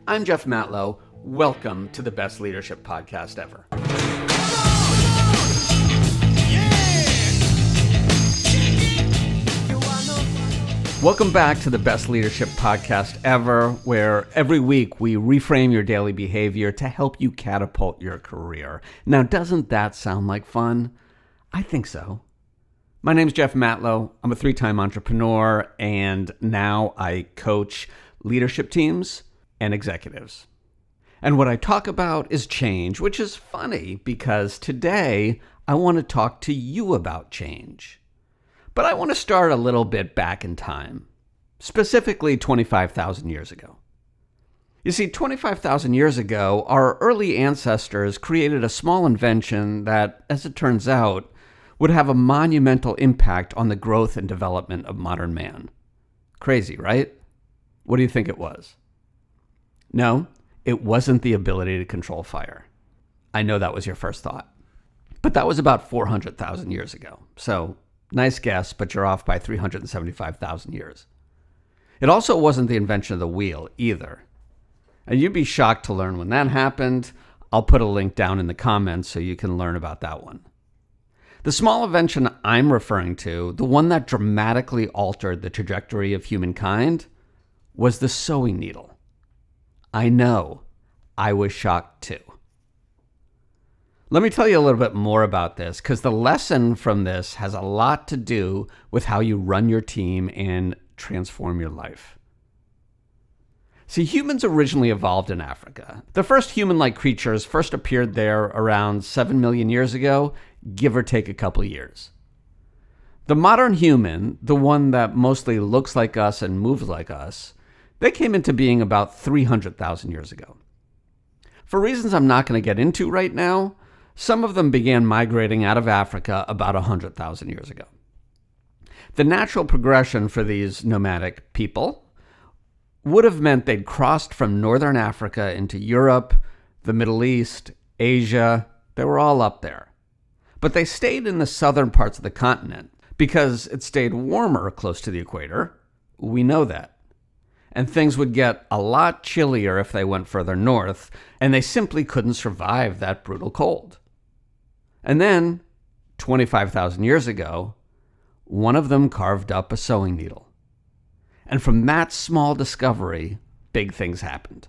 I'm Jeff Matlow. Welcome to the best leadership podcast ever. Welcome back to the best leadership podcast ever, where every week we reframe your daily behavior to help you catapult your career. Now, doesn't that sound like fun? I think so. My name's Jeff Matlow. I'm a 3-time entrepreneur, and now I coach leadership teams and executives. And what I talk about is change, which is funny because today I want to talk to you about change. But I want to start a little bit back in time, specifically 25,000 years ago. You see, 25,000 years ago, our early ancestors created a small invention that, as it turns out, would have a monumental impact on the growth and development of modern man. Crazy, right? What do you think it was? No, it wasn't the ability to control fire. I know that was your first thought. But that was about 400,000 years ago. So, nice guess, but you're off by 375,000 years. It also wasn't the invention of the wheel either. And you'd be shocked to learn when that happened. I'll put a link down in the comments so you can learn about that one. The small invention I'm referring to, the one that dramatically altered the trajectory of humankind, was the sewing needle. I know, I was shocked too. Let me tell you a little bit more about this, because the lesson from this has a lot to do with how you run your team and transform your life. See, humans originally evolved in Africa. The first human-like creatures first appeared there around 7 million years ago, give or take a couple of years. The modern human, the one that mostly looks like us and moves like us, they came into being about 300,000 years ago. For reasons I'm not going to get into right now, some of them began migrating out of Africa about 100,000 years ago. The natural progression for these nomadic people would have meant they'd crossed from northern Africa into Europe, the Middle East, Asia. They were all up there. But they stayed in the southern parts of the continent because it stayed warmer close to the equator. We know that. And things would get a lot chillier if they went further north, and they simply couldn't survive that brutal cold. And then, 25,000 years ago, one of them carved up a sewing needle. And from that small discovery, big things happened.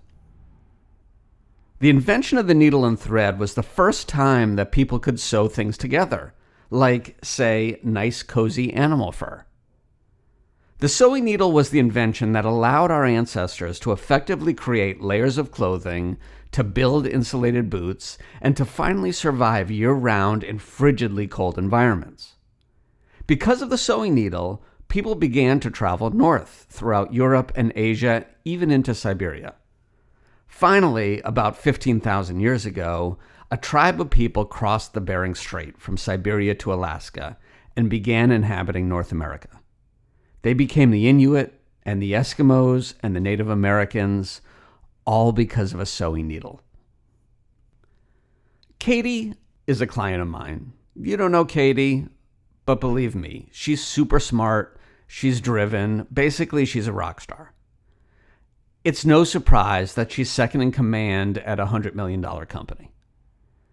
The invention of the needle and thread was the first time that people could sew things together, like, say, nice, cozy animal fur. The sewing needle was the invention that allowed our ancestors to effectively create layers of clothing, to build insulated boots, and to finally survive year-round in frigidly cold environments. Because of the sewing needle, people began to travel north throughout Europe and Asia, even into Siberia. Finally, about 15,000 years ago, a tribe of people crossed the Bering Strait from Siberia to Alaska and began inhabiting North America. They became the Inuit and the Eskimos and the Native Americans, all because of a sewing needle. Katie is a client of mine. You don't know Katie, but believe me, she's super smart, she's driven, basically she's a rock star. It's no surprise that she's second in command at a $100 million company.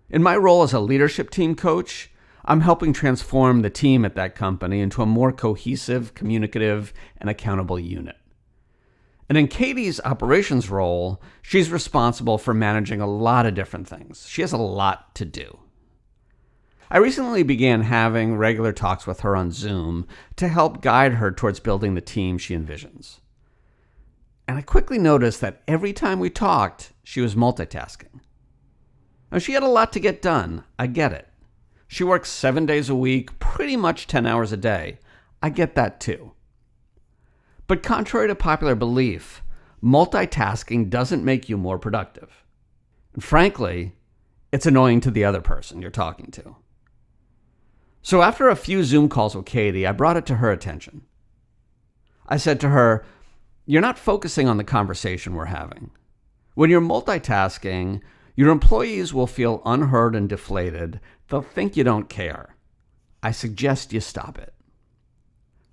In my role as a leadership team coach, I'm helping transform the team at that company into a more cohesive, communicative, and accountable unit. And in Katie's operations role, she's responsible for managing a lot of different things. She has a lot to do. I recently began having regular talks with her on Zoom to help guide her towards building the team she envisions. And I quickly noticed that every time we talked, she was multitasking. Now, she had a lot to get done. I get it. She works 7 days a week, pretty much 10 hours a day. I get that too. But contrary to popular belief, multitasking doesn't make you more productive. And frankly, it's annoying to the other person you're talking to. So after a few Zoom calls with Katie, I brought it to her attention. I said to her, "You're not focusing on the conversation we're having. When you're multitasking, your employees will feel unheard and deflated. They'll think you don't care. I suggest you stop it."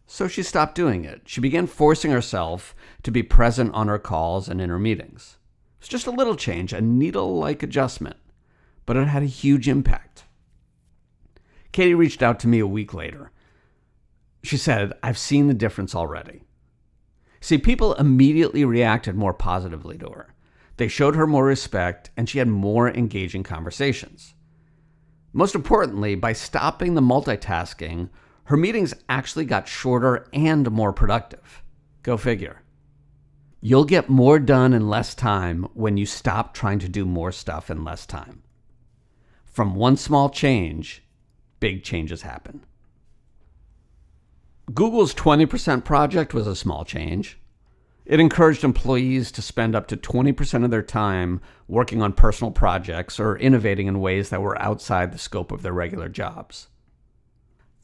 So she stopped doing it. She began forcing herself to be present on her calls and in her meetings. It's just a little change, a needle-like adjustment, but it had a huge impact. Katie reached out to me a week later. She said, "I've seen the difference already." See, people immediately reacted more positively to her. They showed her more respect, and she had more engaging conversations. Most importantly, by stopping the multitasking, her meetings actually got shorter and more productive. Go figure. You'll get more done in less time when you stop trying to do more stuff in less time. From one small change, big changes happen. Google's 20% project was a small change. It encouraged employees to spend up to 20% of their time working on personal projects or innovating in ways that were outside the scope of their regular jobs.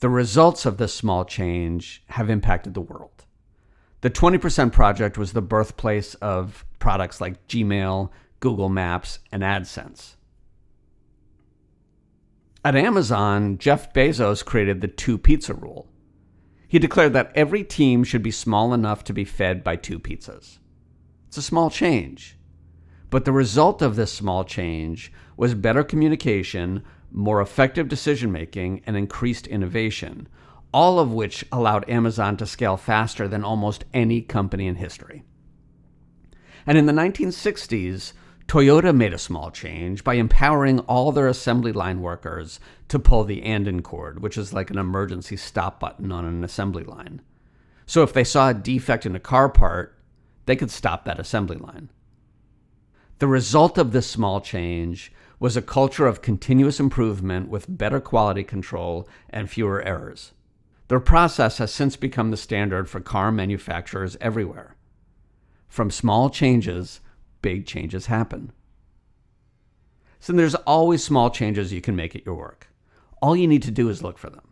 The results of this small change have impacted the world. The 20% project was the birthplace of products like Gmail, Google Maps, and AdSense. At Amazon, Jeff Bezos created the 2-pizza rule. He declared that every team should be small enough to be fed by 2 pizzas. It's a small change, but the result of this small change was better communication, more effective decision-making, and increased innovation, all of which allowed Amazon to scale faster than almost any company in history. And in the 1960s, Toyota made a small change by empowering all their assembly line workers to pull the Andon cord, which is like an emergency stop button on an assembly line. So if they saw a defect in a car part, they could stop that assembly line. The result of this small change was a culture of continuous improvement with better quality control and fewer errors. Their process has since become the standard for car manufacturers everywhere. From small changes, big changes happen. So there's always small changes you can make at your work. All you need to do is look for them.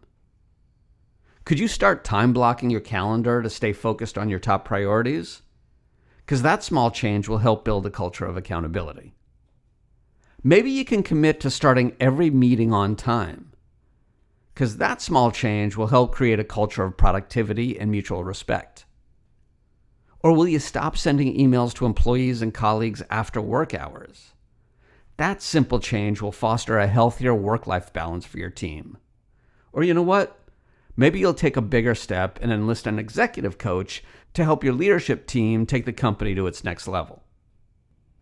Could you start time blocking your calendar to stay focused on your top priorities? Because that small change will help build a culture of accountability. Maybe you can commit to starting every meeting on time, because that small change will help create a culture of productivity and mutual respect. Or will you stop sending emails to employees and colleagues after work hours? That simple change will foster a healthier work-life balance for your team. Or you know what? Maybe you'll take a bigger step and enlist an executive coach to help your leadership team take the company to its next level.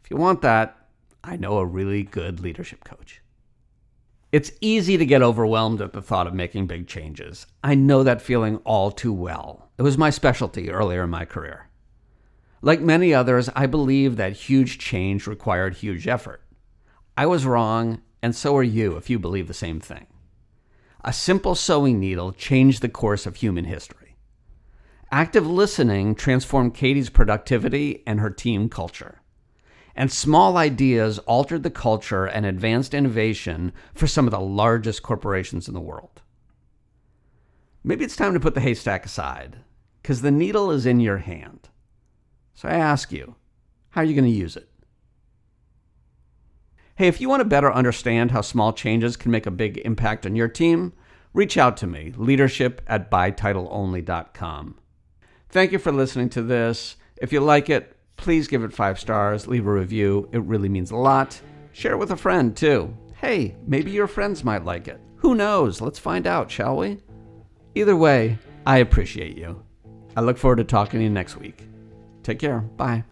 If you want that, I know a really good leadership coach. It's easy to get overwhelmed at the thought of making big changes. I know that feeling all too well. It was my specialty earlier in my career. Like many others, I believe that huge change required huge effort. I was wrong, and so are you if you believe the same thing. A simple sewing needle changed the course of human history. Active listening transformed Katie's productivity and her team culture. And small ideas altered the culture and advanced innovation for some of the largest corporations in the world. Maybe it's time to put the haystack aside, because the needle is in your hand. So I ask you, how are you going to use it? Hey, if you want to better understand how small changes can make a big impact on your team, reach out to me, leadership@bytitleonly.com. Thank you for listening to this. If you like it, please give it 5 stars, leave a review. It really means a lot. Share it with a friend, too. Hey, maybe your friends might like it. Who knows? Let's find out, shall we? Either way, I appreciate you. I look forward to talking to you next week. Take care. Bye.